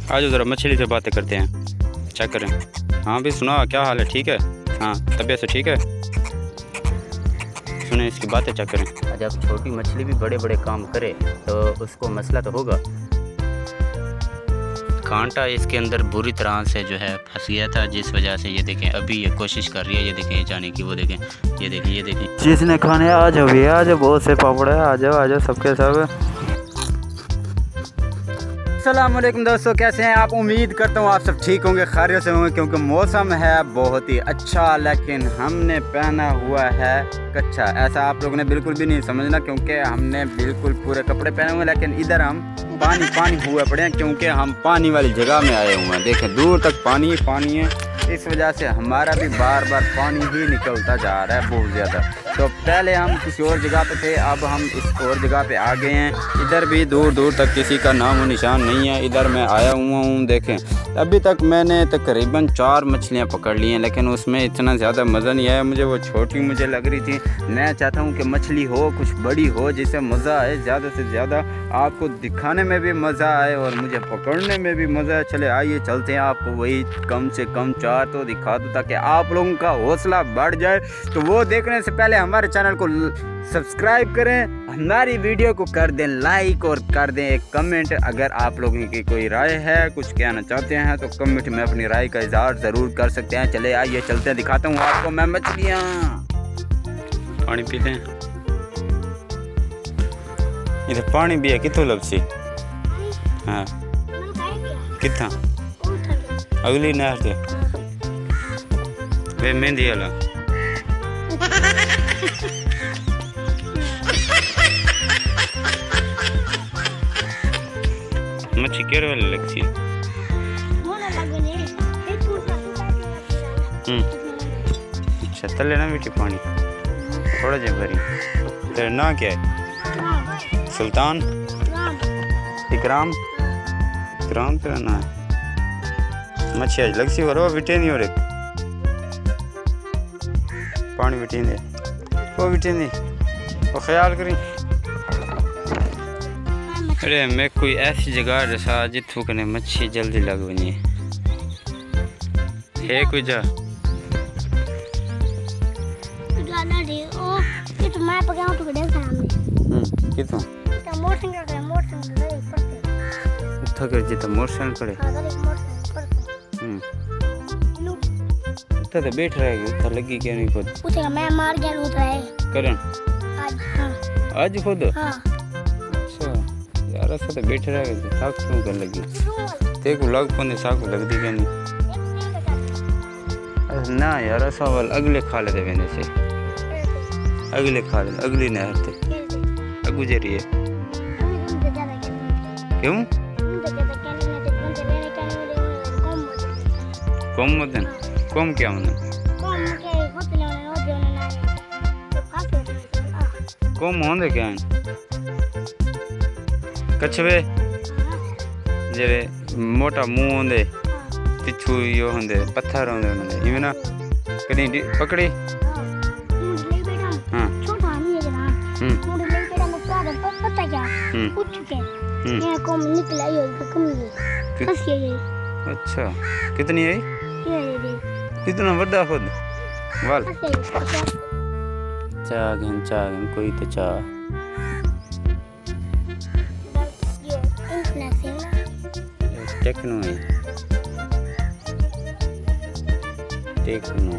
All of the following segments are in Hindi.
आज ज़रा मछली से बातें करते हैं, चेक करें। हाँ भी सुना, क्या हाल है? ठीक है? हाँ, तबीयत से ठीक है? सुने इसकी बातें चेक करें। जब छोटी मछली भी बड़े बड़े काम करे तो उसको मसला तो होगा। कांटा इसके अंदर बुरी तरह से जो है फंस गया था, जिस वजह से ये देखें अभी ये कोशिश कर रही है। ये देखें ये जाने की, वो देखें, ये देखें, ये देखें। जिसने खाने आ जाओ भैया, आज बहुत से पापड़ है, आ जाओ सबके सब। अस्सलाम वालेकुम दोस्तों, कैसे हैं आप? उम्मीद करता हूँ आप सब ठीक होंगे, खैरियत से होंगे, क्योंकि मौसम है बहुत ही अच्छा, लेकिन हमने पहना हुआ है कच्चा। ऐसा आप लोगों ने बिल्कुल भी नहीं समझना, क्योंकि हमने बिल्कुल पूरे कपड़े पहने हुए, लेकिन इधर हम पानी पानी हुए पड़े हैं, क्योंकि हम पानी वाली जगह में आए हुए हैं। देखें दूर तक पानी ही पानी है, इस वजह से हमारा भी बार बार पानी ही निकलता जा रहा है बहुत ज़्यादा। तो पहले हम किसी और जगह पे थे, अब हम इस और जगह पे आ गए हैं। इधर भी दूर दूर तक किसी का नाम और निशान नहीं है। इधर मैं आया हुआ हूँ। देखें अभी तक मैंने तकरीबन 4 मछलियाँ पकड़ ली हैं, लेकिन उसमें इतना ज़्यादा मज़ा नहीं आया मुझे। वो छोटी मुझे लग रही थी। मैं चाहता हूँ कि मछली हो कुछ बड़ी हो, जिससे मज़ा आए, ज़्यादा से ज़्यादा आपको दिखाने में भी मज़ा आए और मुझे पकड़ने में भी मज़ा आए। चले आइए चलते हैं, आपको वही कम से कम 4 तो दिखा दूँ, ताकि आप लोगों का हौसला बढ़ जाए। तो वो देखने से पहले हमारे चैनल को सब्सक्राइब करें, हमारी वीडियो को कर दें लाइक और कर दें एक कमेंट। अगर आप लोगों की कोई राय है, कुछ कहना चाहते हैं, तो कमेंट में अपनी राय का इजहार ज़रूर कर सकते हैं। चले आइए चलते हैं, दिखाता हूँ आपको मैं मछलियाँ। पानी पीते हैं, इधर पानी भी है, कितों लपसी? हाँ कितना? अगली नहर से वे मेहंदी वाला। मच्छी केड़ वाले लगती है? अच्छा तले ना मीठी पानी थोड़ा जा भरी। तेरा ना क्या है? सुल्तान इकराम। इकराम तेरा ना है। मच्छी आज लगती हो रहा बिटे नहीं हो रहे। पानी बिटे दे वो बिटे नहीं, वो ख्याल करी। अरे मैं कोई ऐसी जगह जैसा जितों कने मच्छी जल्दी लग बनी है कोई जा। कितों उठा कर जितना मोटरसाइकिल पड़े उठा तो बैठ रहेगी, उठा लगी क्या नहीं खुद पूछेगा मैं मार गया उठ रहा है करण आज। हाँ आज खुद। हाँ अच्छा यार ऐसा तो बैठे रहेगा, साग क्यों कर लगी? तेरे को लग पौने साग लग दी क्या नहीं? ना यार ऐसा वाल अगले खा लेते मैंने से, अगले खा ले, अगली नहर थे गुजरी है। क्यों कम मदन? कम क्या मदन? कम होंदे क्या हैं? कछवे जेरे मोटा मुंह होंदे, पिछू यो होंदे, पत्थर होंदे उन्होंने इवे ना कहीं पकड़ी। हाँ अच्छा कितनी आई? कितना बड़ा खुद वाल चागन कोई तो चाह टेक्नो है, टेक्नो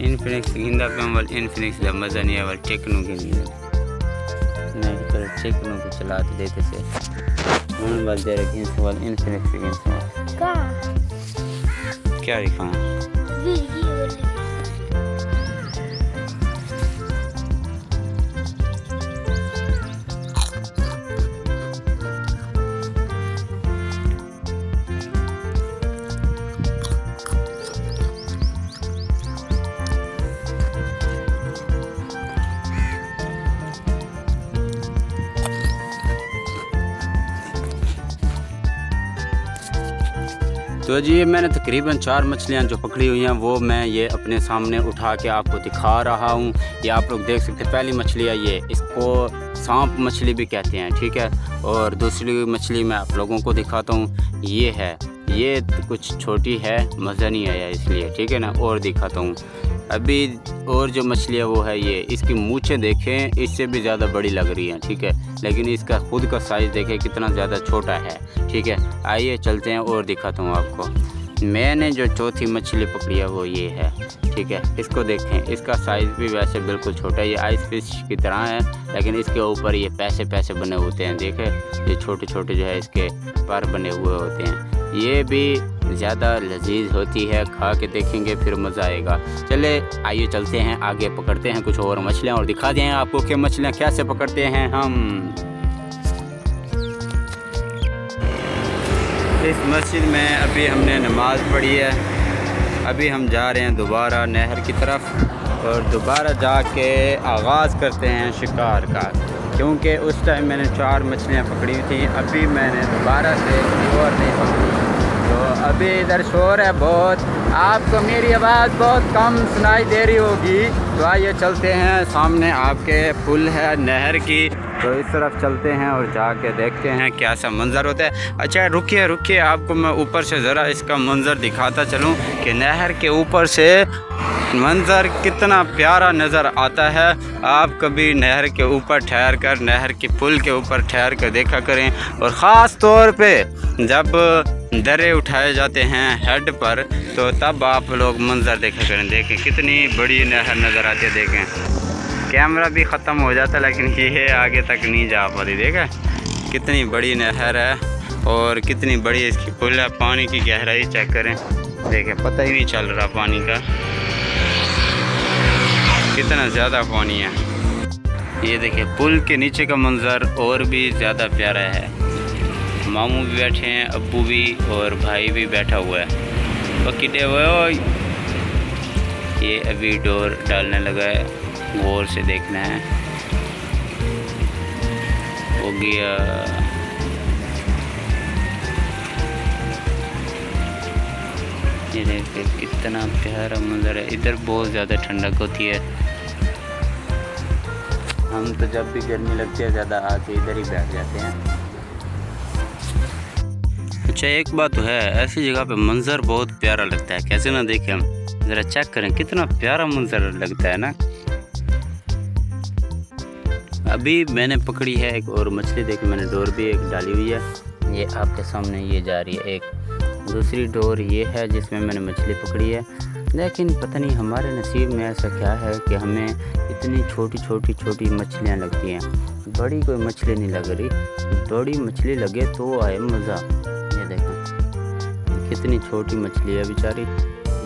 इन्फिनिक्स गिंदा पे वाल इन्फिनिक्स का मज़ा नहीं है, वाल टेक्नो के लिए नहीं तो टेक्नो को चलाते देते से उन वाल दे रखे हैं वाल इन्फिनिक्स के गिंदा क्या दिखा तो जी मैंने तकरीबन 4 मछलियाँ जो पकड़ी हुई हैं वो मैं ये अपने सामने उठा के आपको दिखा रहा हूँ। ये आप लोग देख सकते हैं, पहली मछली है ये, इसको सांप मछली भी कहते हैं, ठीक है। और दूसरी मछली मैं आप लोगों को दिखाता हूँ, ये है, ये कुछ छोटी है, मज़ा नहीं आया इसलिए, ठीक है ना। और दिखाता हूँ अभी और जो मछली है वो है ये, इसकी मूंछें देखें, इससे भी ज़्यादा बड़ी लग रही हैं, ठीक है। लेकिन इसका खुद का साइज़ देखें कितना ज़्यादा छोटा है, ठीक है। आइए चलते हैं और दिखाता हूँ आपको। मैंने जो चौथी मछली पकड़ी है वो ये है, ठीक है। इसको देखें, इसका साइज़ भी वैसे बिल्कुल छोटा है, ये आइस फिश की तरह है, लेकिन इसके ऊपर ये पैसे पैसे बने होते हैं, देखें ये छोटे छोटे जो है इसके पर बने हुए होते हैं। ये भी ज़्यादा लजीज होती है, खा के देखेंगे फिर मज़ा आएगा। चले आइए चलते हैं आगे, पकड़ते हैं कुछ और मछलियाँ और दिखा दें आपको कि मछलियाँ कैसे पकड़ते हैं हम। इस मस्जिद में अभी हमने नमाज़ पढ़ी है, अभी हम जा रहे हैं दोबारा नहर की तरफ और दोबारा जाके आगाज़ करते हैं शिकार का, क्योंकि उस टाइम मैंने 4 मछलियाँ पकड़ी थी, अभी मैंने दोबारा से और नहीं पकड़ी। तो अभी इधर शोर है बहुत, आपको मेरी आवाज़ बहुत कम सुनाई दे रही होगी। तो आइए चलते हैं, सामने आपके पुल है नहर की, तो इस तरफ चलते हैं और जाके देखते हैं कैसा मंज़र होता है। अच्छा रुकिए रुकिए, आपको मैं ऊपर से ज़रा इसका मंज़र दिखाता चलूँ कि नहर के ऊपर से मंज़र कितना प्यारा नज़र आता है। आप कभी नहर के ऊपर ठहर कर, नहर के पुल के ऊपर ठहर कर देखा करें, और ख़ास तौर पे जब दर्रे उठाए जाते हैं हेड पर, तो तब आप लोग मंज़र देखा करें। देखें कितनी बड़ी नहर नज़र आती है, देखें कैमरा भी ख़त्म हो जाता है लेकिन ये आगे तक नहीं जा पाती। देखा कितनी बड़ी नहर है और कितनी बड़ी इसकी पुल है। पानी की गहराई चेक करें, देखें पता ही नहीं चल रहा पानी का, कितना ज़्यादा पानी है। ये देखिए पुल के नीचे का मंज़र और भी ज़्यादा प्यारा है। मामू भी बैठे हैं, अब्बू भी, और भाई भी बैठा हुआ है बकेटे हुए। ये अभी डोर डालने लगा है, गौर से देखना है। हो गया, ये देखिए कितना प्यारा मंजर है। इधर बहुत ज़्यादा ठंडक होती है, हम तो जब भी गर्मी लगती है ज़्यादा आके इधर ही बैठ जाते हैं। अच्छा एक बात तो है, ऐसी जगह पे मंजर बहुत प्यारा लगता है, कैसे ना देखें हम, ज़रा चेक करें कितना प्यारा मंजर लगता है ना। अभी मैंने पकड़ी है एक और मछली, देखिए मैंने डोर भी एक डाली हुई है, ये आपके सामने ये जा रही है। एक दूसरी डोर ये है जिसमें मैंने मछली पकड़ी है, लेकिन पता नहीं हमारे नसीब में ऐसा क्या है कि हमें इतनी छोटी छोटी छोटी मछलियाँ लगती हैं, बड़ी कोई मछली नहीं लग रही। बड़ी मछली लगे तो आए मज़ा। ये देखो कितनी छोटी मछली है बेचारी,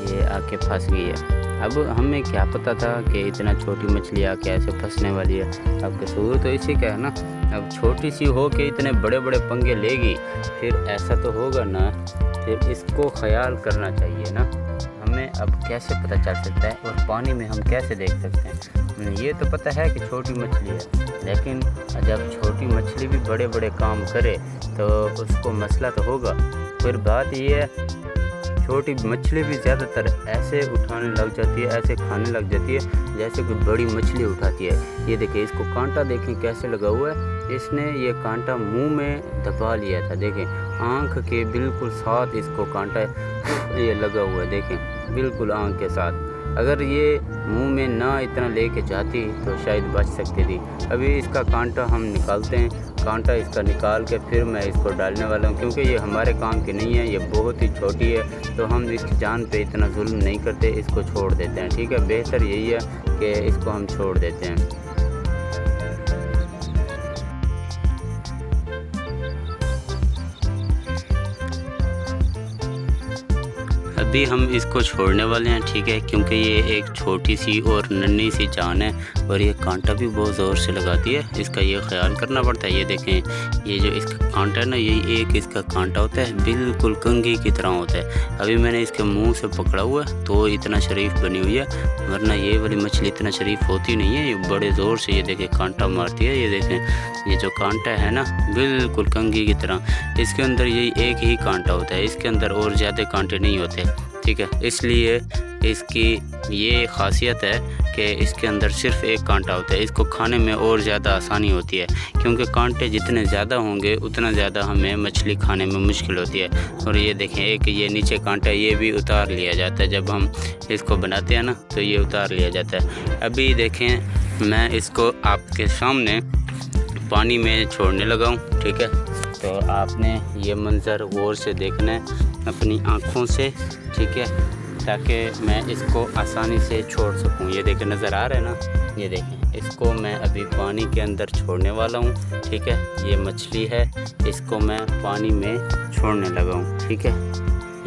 ये आके फंस गई है। अब हमें क्या पता था कि इतना छोटी मछली आके ऐसे फंसने वाली है। अब कसूर तो इसी का है ना, अब छोटी सी हो के इतने बड़े बड़े पंगे लेगी, फिर ऐसा तो होगा ना, फिर इसको ख्याल करना चाहिए ना हमें। अब कैसे पता चल सकता है और पानी में हम कैसे देख सकते हैं? ये तो पता है कि छोटी मछली है, लेकिन जब छोटी मछली भी बड़े बड़े काम करे तो उसको मसला तो होगा। फिर बात ये है, छोटी मछली भी ज़्यादातर ऐसे उठाने लग जाती है, ऐसे खाने लग जाती है जैसे कोई बड़ी मछली उठाती है। ये देखिए इसको कांटा देखें कैसे लगा हुआ है, इसने ये कांटा मुंह में दबा लिया था। देखें आँख के बिल्कुल साथ इसको कांटा ये लगा हुआ है, देखें बिल्कुल आँख के साथ। अगर ये मुंह में ना इतना लेके जाती तो शायद बच सकती थी। अभी इसका कांटा हम निकालते हैं, कांटा इसका निकाल के फिर मैं इसको डालने वाला हूँ, क्योंकि ये हमारे काम की नहीं है, ये बहुत ही छोटी है, तो हम इसकी जान पे इतना जुल्म नहीं करते, इसको छोड़ देते हैं। ठीक है, बेहतर यही है कि इसको हम छोड़ देते हैं। अभी हम इसको छोड़ने वाले हैं, ठीक है, क्योंकि ये एक छोटी सी और नन्ही सी जान है और ये कांटा भी बहुत ज़ोर से लगाती है, इसका ये ख्याल करना पड़ता है। ये देखें ये जो इसका कांटा है ना, ये एक इसका कांटा होता है, बिल्कुल कंघी की तरह होता है। अभी मैंने इसके मुंह से पकड़ा हुआ है तो इतना शरीफ बनी हुई है, वरना ये वाली मछली इतना शरीफ होती नहीं है। ये बड़े ज़ोर से ये देखें कांटा मारती है। ये देखें ये जो कांटा है ना, बिल्कुल कंघी की तरह, इसके अंदर यही एक ही कांटा होता है, इसके अंदर और ज़्यादा कांटे नहीं होते। ठीक है, इसलिए इसकी ये ख़ासियत है कि इसके अंदर सिर्फ एक कांटा होता है। इसको खाने में और ज़्यादा आसानी होती है, क्योंकि कांटे जितने ज़्यादा होंगे उतना ज़्यादा हमें मछली खाने में मुश्किल होती है। और ये देखें, एक ये नीचे कांटा, ये भी उतार लिया जाता है। जब हम इसको बनाते हैं ना तो ये उतार लिया जाता है। अभी देखें, मैं इसको आपके सामने पानी में छोड़ने लगा हूँ, ठीक है। तो आपने ये मंज़र गौर से देखना है अपनी आँखों से, ठीक है, ताकि मैं इसको आसानी से छोड़ सकूं। ये देखें, नज़र आ रहा है ना, ये देखें, इसको मैं अभी पानी के अंदर छोड़ने वाला हूँ, ठीक है। ये मछली है, इसको मैं पानी में छोड़ने लगा हूँ, ठीक है।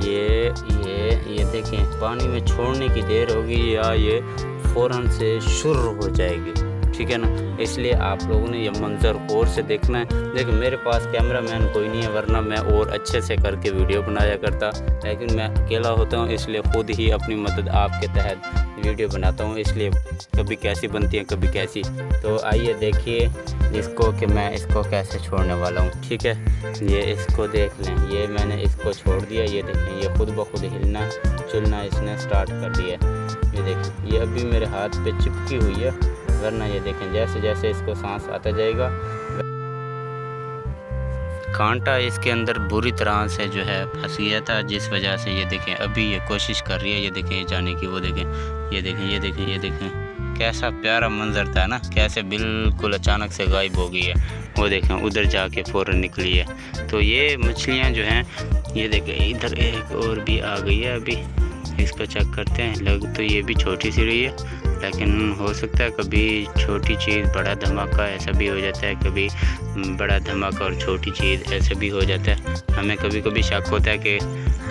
ये देखें, पानी में छोड़ने की देर होगी या ये फ़ौरन से शुरू हो जाएगी, ठीक है ना। इसलिए आप लोगों ने ये मंज़र गौर से देखना है। देखिए, मेरे पास कैमरामैन कोई नहीं है, वरना मैं और अच्छे से करके वीडियो बनाया करता, लेकिन मैं अकेला होता हूँ, इसलिए ख़ुद ही अपनी मदद आपके तहत वीडियो बनाता हूँ। इसलिए कभी कैसी बनती है, कभी कैसी। तो आइए देखिए इसको कि मैं इसको कैसे छोड़ने वाला हूँ, ठीक है। ये इसको देख लें, ये मैंने इसको छोड़ दिया। ये देखें, ये खुद ब खुद हिलना चुलना इसने स्टार्ट कर दिया। ये देखें, ये अभी मेरे हाथ पे चिपकी हुई है, वरना ये देखें जैसे जैसे इसको सांस आता जाएगा, कांटा इसके अंदर बुरी तरह से जो है फंस गया था, जिस वजह से ये देखें अभी ये कोशिश कर रही है। ये देखें, ये जाने की, वो देखें, ये देखें, ये देखें, ये देखें, कैसा प्यारा मंजर था ना, कैसे बिल्कुल अचानक से गायब हो गई है। वो देखें, उधर जाके फ़ौरन निकली है। तो ये मछलियाँ जो हैं, ये देखें, इधर एक और भी आ गई है। अभी इसको चेक करते हैं। लग तो ये भी छोटी सी रही है, लेकिन हो सकता है कभी छोटी चीज़ बड़ा धमाका ऐसा भी हो जाता है, कभी बड़ा धमाका और छोटी चीज़ ऐसा भी हो जाता है। हमें कभी कभी शक होता है कि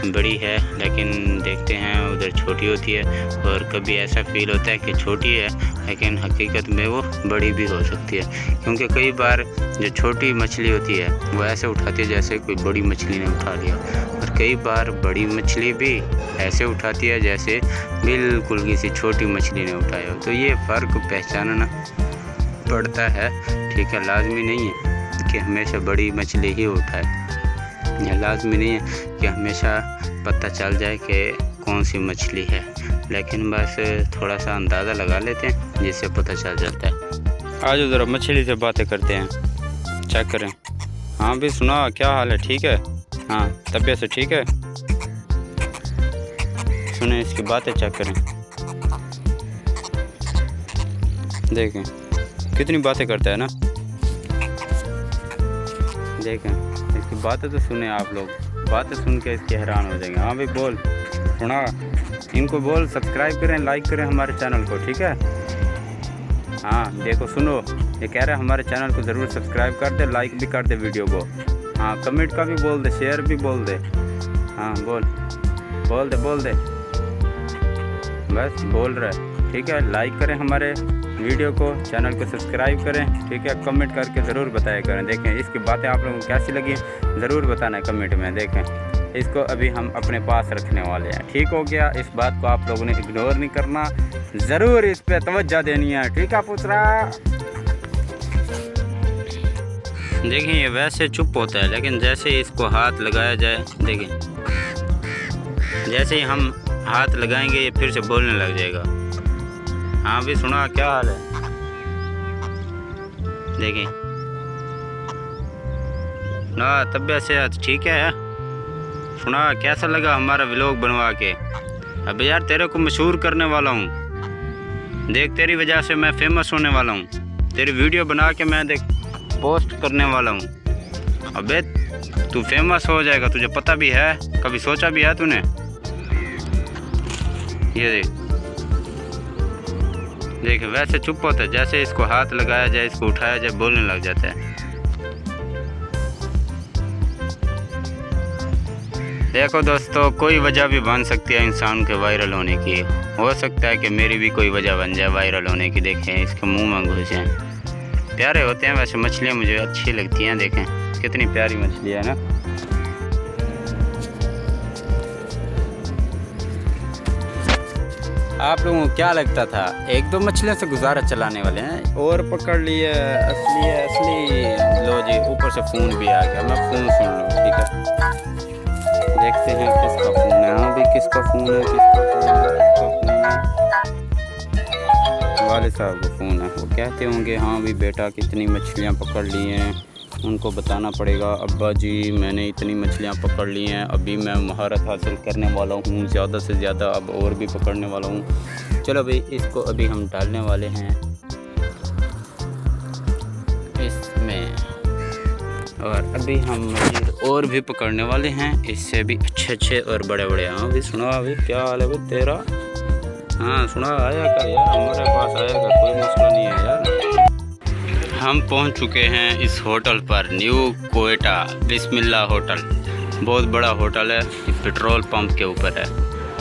बड़ी है, लेकिन देखते हैं उधर छोटी होती है, और कभी ऐसा फील होता है कि छोटी है लेकिन हकीकत में वो बड़ी भी हो सकती है। क्योंकि कई बार जो छोटी मछली होती है वो ऐसे उठाती है जैसे कोई बड़ी मछली ने उठा लिया, और कई बार बड़ी मछली भी ऐसे उठाती है जैसे बिल्कुल किसी छोटी मछली ने उठाया हो। तो ये फ़र्क पहचानना पड़ता है, ठीक है। लाजमी नहीं है कि हमेशा बड़ी मछली ही उठाए, यह लाजमी नहीं है कि हमेशा पता चल जाए कि कौन सी मछली है, लेकिन बस थोड़ा सा अंदाज़ा लगा लेते हैं जिससे पता चल जाता है। आज ज़रा मछली से बातें करते हैं, चेक करें। हाँ भी सुना, क्या हाल है, ठीक है? हाँ, तबीयत से ठीक है? सुने इसकी बातें चेक करें, देखें कितनी बातें करता है ना। देखें इसकी बातें तो सुने आप लोग, बातें सुन के इसके हैरान हो जाएंगे। हाँ भाई बोल, सुना, इनको बोल सब्सक्राइब करें, लाइक करें हमारे चैनल को, ठीक है। हाँ देखो सुनो, ये कह रहा है हमारे चैनल को ज़रूर सब्सक्राइब कर दे, लाइक भी कर दे वीडियो को। हाँ, कमेंट का भी बोल दे, शेयर भी बोल दे। हाँ बोल दे, बस बोल रहा है, ठीक है। लाइक करें हमारे वीडियो को, चैनल को सब्सक्राइब करें, ठीक है। कमेंट करके ज़रूर बताया करें। देखें इसकी बातें आप लोगों को कैसी लगी ज़रूर बताना है कमेंट में। देखें इसको अभी हम अपने पास रखने वाले हैं, ठीक हो गया। इस बात को आप लोगों ने इग्नोर नहीं करना, ज़रूर इस पर तवज्जो देनी है, ठीक है पुत्रा। देखें ये वैसे चुप होता है, लेकिन जैसे ही इसको हाथ लगाया जाए, देखें जैसे ही हम हाथ लगाएंगे ये फिर से बोलने लग जाएगा। हाँ भी सुना, क्या हाल है? देखें ना, तबीयत से ठीक है? सुना, कैसा लगा हमारा व्लॉग बनवा के? अब यार तेरे को मशहूर करने वाला हूँ, देख तेरी वजह से मैं फेमस होने वाला हूँ। तेरी वीडियो बना के मैं देख पोस्ट करने वाला हूँ। अबे तू फेमस हो जाएगा, तुझे पता भी है? कभी सोचा भी है तूने? ये देख वैसे चुप होता है, जैसे इसको हाथ लगाया जाए, इसको उठाया जाए, बोलने लग जाता है। देखो दोस्तों, कोई वजह भी बन सकती है इंसान के वायरल होने की। हो सकता है कि मेरी भी कोई वजह बन जाए वायरल होने की। देखें इसके मुंह में घुसे हैं, प्यारे होते हैं वैसे मछलियाँ, मुझे अच्छी लगती हैं। देखें कितनी प्यारी मछली है ना। आप लोगों को क्या लगता था एक दो मछलियों से गुजारा चलाने वाले हैं, और पकड़ लिए असली। लो जी, ऊपर से फ़ोन भी आ गया, मैं फ़ोन सुन लूँ, ठीक है। देखते हैं किसका फ़ोन है। हाँ भी किसका फ़ोन है, किसका फ़ोन है। वाले साहब का फ़ोन है, वो कहते होंगे हाँ भी बेटा कितनी मछलियाँ पकड़ ली हैं। उनको बताना पड़ेगा अब्बा जी मैंने इतनी मछलियाँ पकड़ ली हैं, अभी मैं महारत हासिल करने वाला हूँ, ज़्यादा से ज़्यादा अब और भी पकड़ने वाला हूँ। चलो भाई इसको अभी हम डालने वाले हैं इसमें, और अभी हम मज़ीद और भी पकड़ने वाले हैं, इससे भी अच्छे और बड़े। हाँ भी सुना अभी क्या हाल है भाई तेरा? हाँ सुना आया कर यार, हमारे पास आया कर, कोई मसला नहीं है यार। हम पहुंच चुके हैं इस होटल पर, न्यू कोयटा बिस्मिल्लाह होटल। बहुत बड़ा होटल है, पेट्रोल पंप के ऊपर है।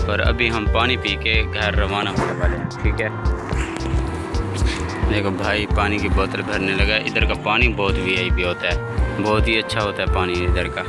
और अभी हम पानी पी के घर रवाना होने वाले हैं, ठीक है। देखो भाई पानी की बोतल भरने लगा। इधर का पानी बहुत वीआईपी होता है, बहुत ही अच्छा होता है पानी इधर का।